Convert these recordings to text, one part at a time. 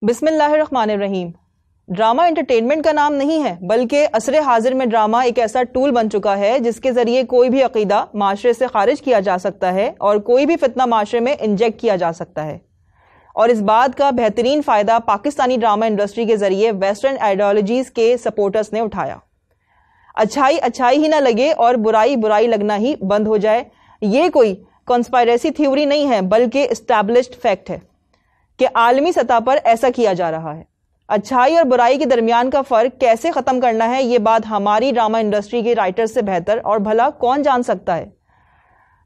بسم اللہ الرحمن الرحیم۔ ڈرامہ انٹرٹینمنٹ کا نام نہیں ہے بلکہ عصر حاضر میں ڈرامہ ایک ایسا ٹول بن چکا ہے جس کے ذریعے کوئی بھی عقیدہ معاشرے سے خارج کیا جا سکتا ہے اور کوئی بھی فتنہ معاشرے میں انجیکٹ کیا جا سکتا ہے، اور اس بات کا بہترین فائدہ پاکستانی ڈرامہ انڈسٹری کے ذریعے ویسٹرن آئیڈیالوجیز کے سپورٹرز نے اٹھایا۔ اچھائی اچھائی ہی نہ لگے اور برائی برائی لگنا ہی بند ہو جائے، یہ کوئی کنسپائریسی تھیوری نہیں ہے بلکہ اسٹیبلشڈ فیکٹ ہے کہ عالمی سطح پر ایسا کیا جا رہا ہے۔ اچھائی اور برائی کے درمیان کا فرق کیسے ختم کرنا ہے، یہ بات ہماری ڈرامہ انڈسٹری کے رائٹر سے بہتر اور بھلا کون جان سکتا ہے۔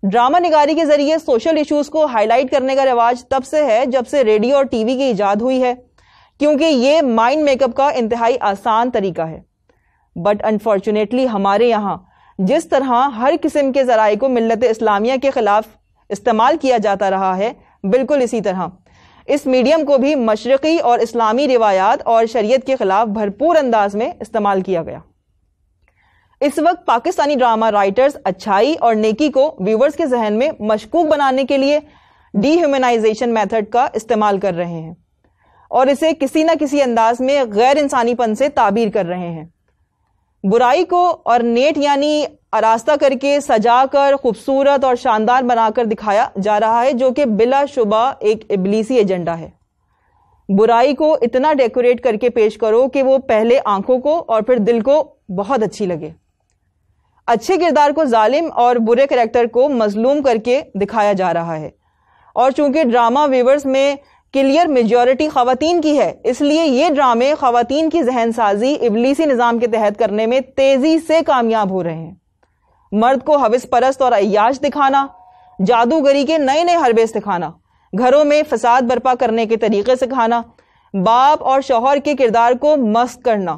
ڈرامہ نگاری کے ذریعے سوشل ایشوز کو ہائی لائٹ کرنے کا رواج تب سے ہے جب سے ریڈیو اور ٹی وی کی ایجاد ہوئی ہے، کیونکہ یہ مائنڈ میک اپ کا انتہائی آسان طریقہ ہے۔ بٹ انفارچونیٹلی ہمارے یہاں جس طرح ہر قسم کے ذرائع کو ملت اسلامیہ کے خلاف استعمال کیا جاتا رہا ہے، بالکل اسی طرح اس میڈیم کو بھی مشرقی اور اسلامی روایات اور شریعت کے خلاف بھرپور انداز میں استعمال کیا گیا۔ اس وقت پاکستانی ڈرامہ رائٹرز اچھائی اور نیکی کو ویورز کے ذہن میں مشکوک بنانے کے لیے ڈی ہیومنائزیشن میتھڈ کا استعمال کر رہے ہیں اور اسے کسی نہ کسی انداز میں غیر انسانی پن سے تعبیر کر رہے ہیں۔ برائی کو اور نیٹ یعنی آراستہ کر کے سجا کر خوبصورت اور شاندار بنا کر دکھایا جا رہا ہے، جو کہ بلا شبہ ایک ابلیسی ایجنڈا ہے۔ برائی کو اتنا ڈیکوریٹ کر کے پیش کرو کہ وہ پہلے آنکھوں کو اور پھر دل کو بہت اچھی لگے۔ اچھے کردار کو ظالم اور برے کریکٹر کو مظلوم کر کے دکھایا جا رہا ہے، اور چونکہ ڈرامہ ویورز میں کلیئر میجورٹی خواتین کی ہے، اس لیے یہ ڈرامے خواتین کی ذہن سازی ابلیسی نظام کے تحت کرنے میں تیزی سے کامیاب ہو رہے ہیں۔ مرد کو ہوس پرست اور عیاش دکھانا، جادوگری کے نئے نئے حربے سکھانا، گھروں میں فساد برپا کرنے کے طریقے سکھانا، باپ اور شوہر کے کردار کو مست کرنا،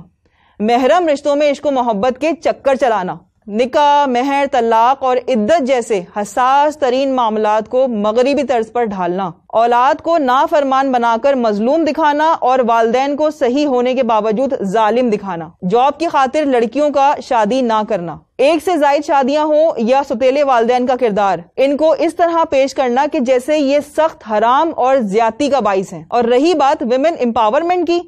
محرم رشتوں میں عشق و محبت کے چکر چلانا، نکاح، مہر، طلاق اور عدت جیسے حساس ترین معاملات کو مغربی طرز پر ڈھالنا، اولاد کو نافرمان بنا کر مظلوم دکھانا اور والدین کو صحیح ہونے کے باوجود ظالم دکھانا، جاب کی خاطر لڑکیوں کا شادی نہ کرنا، ایک سے زائد شادیاں ہوں یا ستیلے والدین کا کردار، ان کو اس طرح پیش کرنا کہ جیسے یہ سخت حرام اور زیادتی کا باعث ہیں۔ اور رہی بات ویمن امپاورمنٹ کی،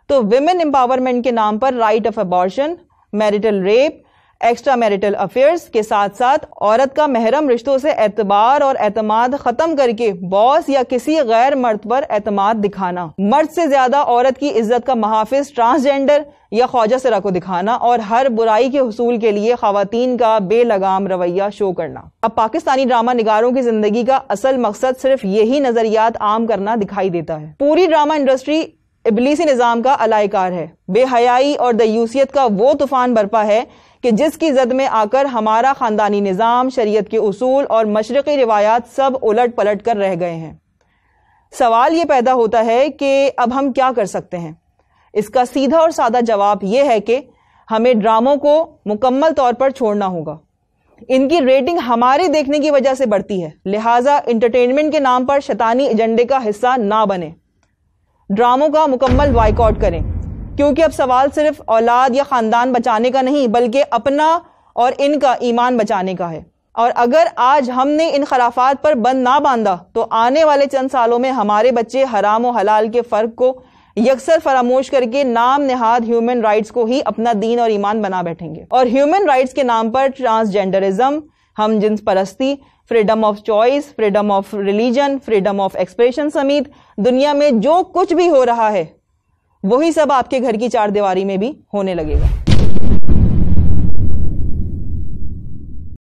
تو ویمن امپاورمنٹ کے نام پر right of abortion, marital rape, extra marital affairs کے ساتھ ساتھ عورت کا محرم رشتوں سے اعتبار اور اعتماد ختم کر کے باس یا کسی غیر مرد پر اعتماد دکھانا، مرد سے زیادہ عورت کی عزت کا محافظ ٹرانسجینڈر یا خواجہ سرا کو دکھانا، اور ہر برائی کے حصول کے لیے خواتین کا بے لگام رویہ شو کرنا۔ اب پاکستانی ڈرامہ نگاروں کی زندگی کا اصل مقصد صرف یہی نظریات عام کرنا دکھائی دیتا ہے۔ پوری ڈرامہ انڈسٹری ابلیسی نظام کا علائق کار ہے، بے حیائی اور دیوسیت کا وہ طوفان برپا ہے کہ جس کی زد میں آ کر ہمارا خاندانی نظام، شریعت کے اصول اور مشرقی روایات سب الٹ پلٹ کر رہ گئے ہیں۔ سوال یہ پیدا ہوتا ہے کہ اب ہم کیا کر سکتے ہیں؟ اس کا سیدھا اور سادہ جواب یہ ہے کہ ہمیں ڈراموں کو مکمل طور پر چھوڑنا ہوگا۔ ان کی ریٹنگ ہمارے دیکھنے کی وجہ سے بڑھتی ہے، لہٰذا انٹرٹینمنٹ کے نام پر شیطانی ایجنڈے کا حصہ نہ بنے۔ ڈراموں کا مکمل بائیکاٹ کریں، کیونکہ اب سوال صرف اولاد یا خاندان بچانے کا نہیں بلکہ اپنا اور ان کا ایمان بچانے کا ہے۔ اور اگر آج ہم نے ان خرافات پر بند نہ باندھا تو آنے والے چند سالوں میں ہمارے بچے حرام و حلال کے فرق کو یکسر فراموش کر کے نام نہاد ہیومن رائٹس کو ہی اپنا دین اور ایمان بنا بیٹھیں گے، اور ہیومن رائٹس کے نام پر ٹرانسجینڈرزم، ہم جنس پرستی، freedom of choice, freedom of religion, freedom of expression سمیت دنیا میں جو کچھ بھی ہو رہا ہے وہی سب آپ کے گھر کی چار دیواری میں بھی ہونے لگے گا۔